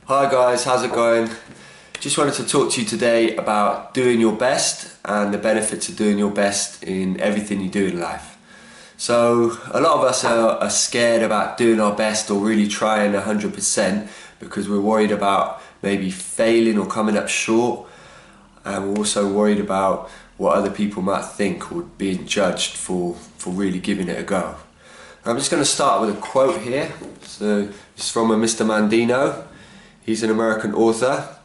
Hi guys, how's it going? Just wanted to talk to you today about doing your best and the benefits of doing your best in everything you do in life. So a lot of us are scared about doing our best or really trying 100% because we're worried about maybe failing or coming up short, and we're also worried about what other people might think or being judged for really giving it a go. I'm just going to start with a quote here. So it's from a Mr. Mandino. He's an American author.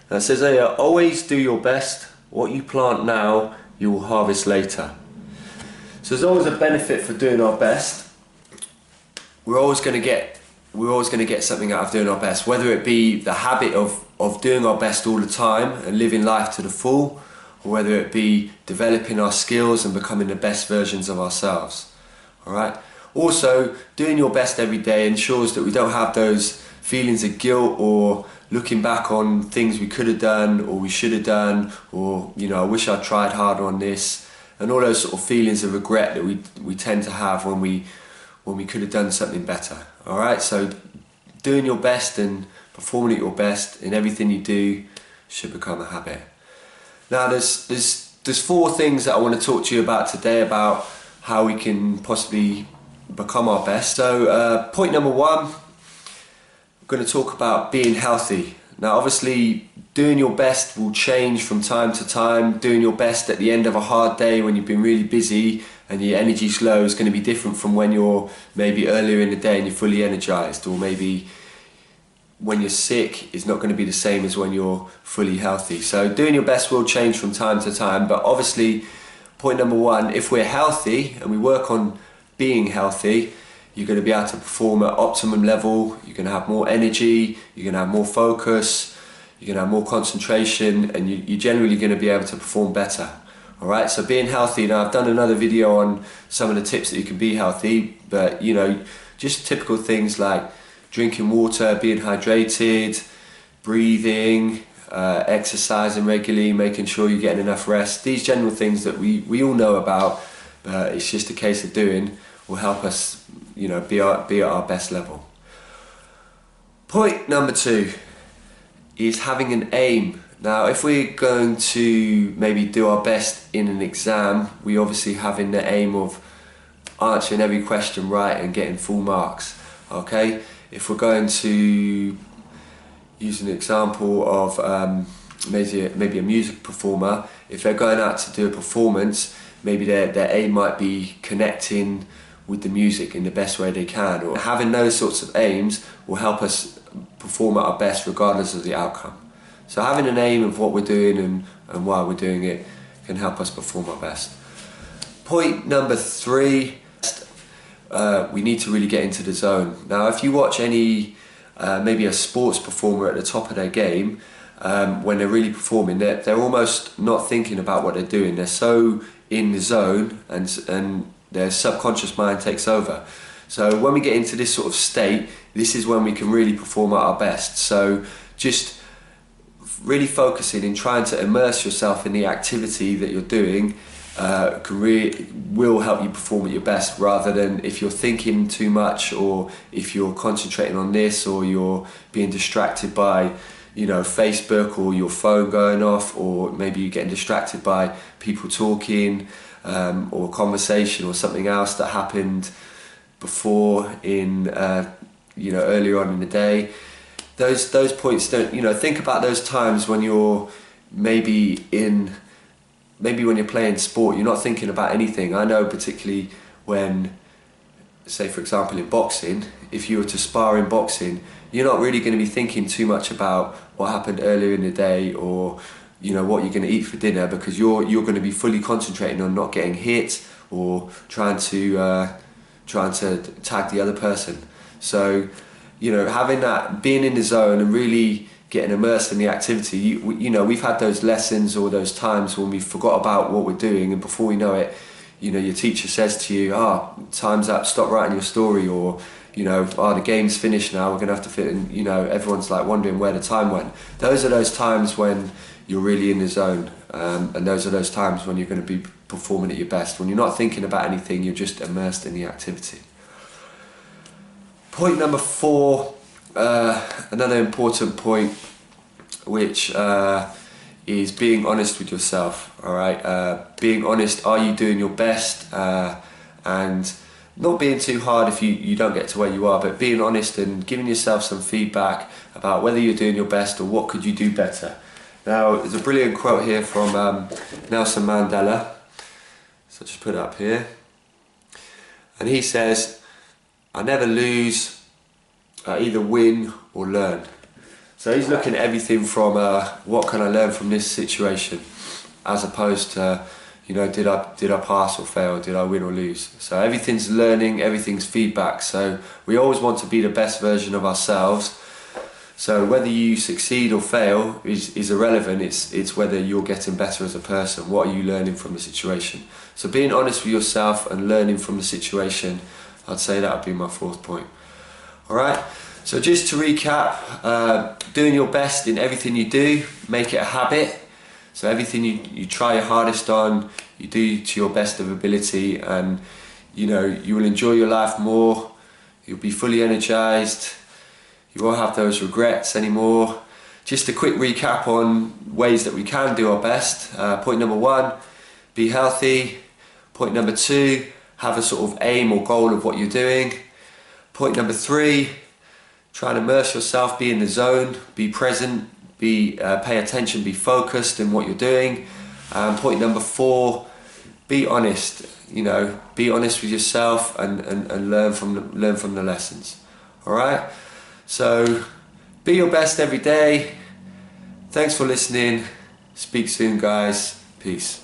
And it says here, always do your best. What you plant now, you will harvest later. So there's always a benefit for doing our best. We're always going to get something out of doing our best, whether it be the habit of doing our best all the time and living life to the full, or whether it be developing our skills and becoming the best versions of ourselves. All right. Also, doing your best every day ensures that we don't have those feelings of guilt or looking back on things we could have done or we should have done, or I wish I tried harder on this, and all those sort of feelings of regret that we tend to have when we could have done something better. All right, so doing your best and performing at your best in everything you do should become a habit. Now there's four things that I want to talk to you about today about how we can possibly become our best. So point number one, I'm going to talk about being healthy. Now obviously doing your best will change from time to time. Doing your best at the end of a hard day when you've been really busy and your energy's low is going to be different from when you're maybe earlier in the day and you're fully energized, or maybe when you're sick is not going to be the same as when you're fully healthy. So doing your best will change from time to time, but obviously point number one, if we're healthy and we work on being healthy, you're going to be able to perform at optimum level. You're going to have more energy, you're going to have more focus, you're going to have more concentration, and you're generally going to be able to perform better. All right, so being healthy. Now I've done another video on some of the tips that you can be healthy, but just typical things like drinking water, being hydrated, breathing, exercising regularly, making sure you're getting enough rest. These general things that we all know about, it's just a case of doing, will help us be at our best level. Point number two is having an aim. Now if we're going to maybe do our best in an exam, we obviously having the aim of answering every question right and getting full marks. Okay, if we're going to use an example of maybe a music performer, if they're going out to do a performance, maybe their aim might be connecting with the music in the best way they can, or having those sorts of aims will help us perform at our best regardless of the outcome. So having an aim of what we're doing and why we're doing it can help us perform our best. Point number three, we need to really get into the zone. Now if you watch maybe a sports performer at the top of their game, when they're really performing, they're almost not thinking about what they're doing. They're so in the zone, and their subconscious mind takes over. So when we get into this sort of state, this is when we can really perform at our best. So just really focusing and trying to immerse yourself in the activity that you're doing will help you perform at your best, rather than if you're thinking too much, or if you're concentrating on this, or you're being distracted by Facebook or your phone going off, or maybe you're getting distracted by people talking, or a conversation or something else that happened before in earlier on in the day. Those points don't, think about those times when you're maybe when you're playing sport, you're not thinking about anything. I know particularly when, say for example in boxing, if you were to spar in boxing, you're not really going to be thinking too much about what happened earlier in the day, or what you're going to eat for dinner, because you're going to be fully concentrating on not getting hit or trying to tag the other person. So having that, being in the zone and really getting immersed in the activity, we've had those lessons or those times when we forgot about what we're doing, and before we know it, your teacher says to you, time's up, stop writing your story, or the game's finished now, we're going to have to fit in, everyone's like wondering where the time went. Those are those times when you're really in the zone, and those are those times when you're going to be performing at your best. When you're not thinking about anything, you're just immersed in the activity. Point number 4 another important point, which is being honest with yourself. All right, being honest. Are you doing your best? And not being too hard if you don't get to where you are, but being honest and giving yourself some feedback about whether you're doing your best or what could you do better. Now, there's a brilliant quote here from Nelson Mandela. So just put it up here. And he says, "I never lose, I either win or learn." So he's looking at everything from what can I learn from this situation, as opposed to, you know, did I pass or fail, did I win or lose? So everything's learning, everything's feedback. So we always want to be the best version of ourselves. So whether you succeed or fail is irrelevant. It's whether you're getting better as a person. What are you learning from the situation? So being honest with yourself and learning from the situation, I'd say that would be my fourth point. All right. So just to recap, doing your best in everything you do, make it a habit. So everything you try your hardest on, you do to your best of ability, and you know, you will enjoy your life more. You'll be fully energized. You won't have those regrets anymore. Just a quick recap on ways that we can do our best. Point number 1, be healthy. Point number 2, have a sort of aim or goal of what you're doing. Point number 3, try and immerse yourself, be in the zone, be present, pay attention, be focused in what you're doing. Point number 4, be honest. You know, be honest with yourself and learn from the lessons. All right. So be your best every day. Thanks for listening. Speak soon, guys. Peace.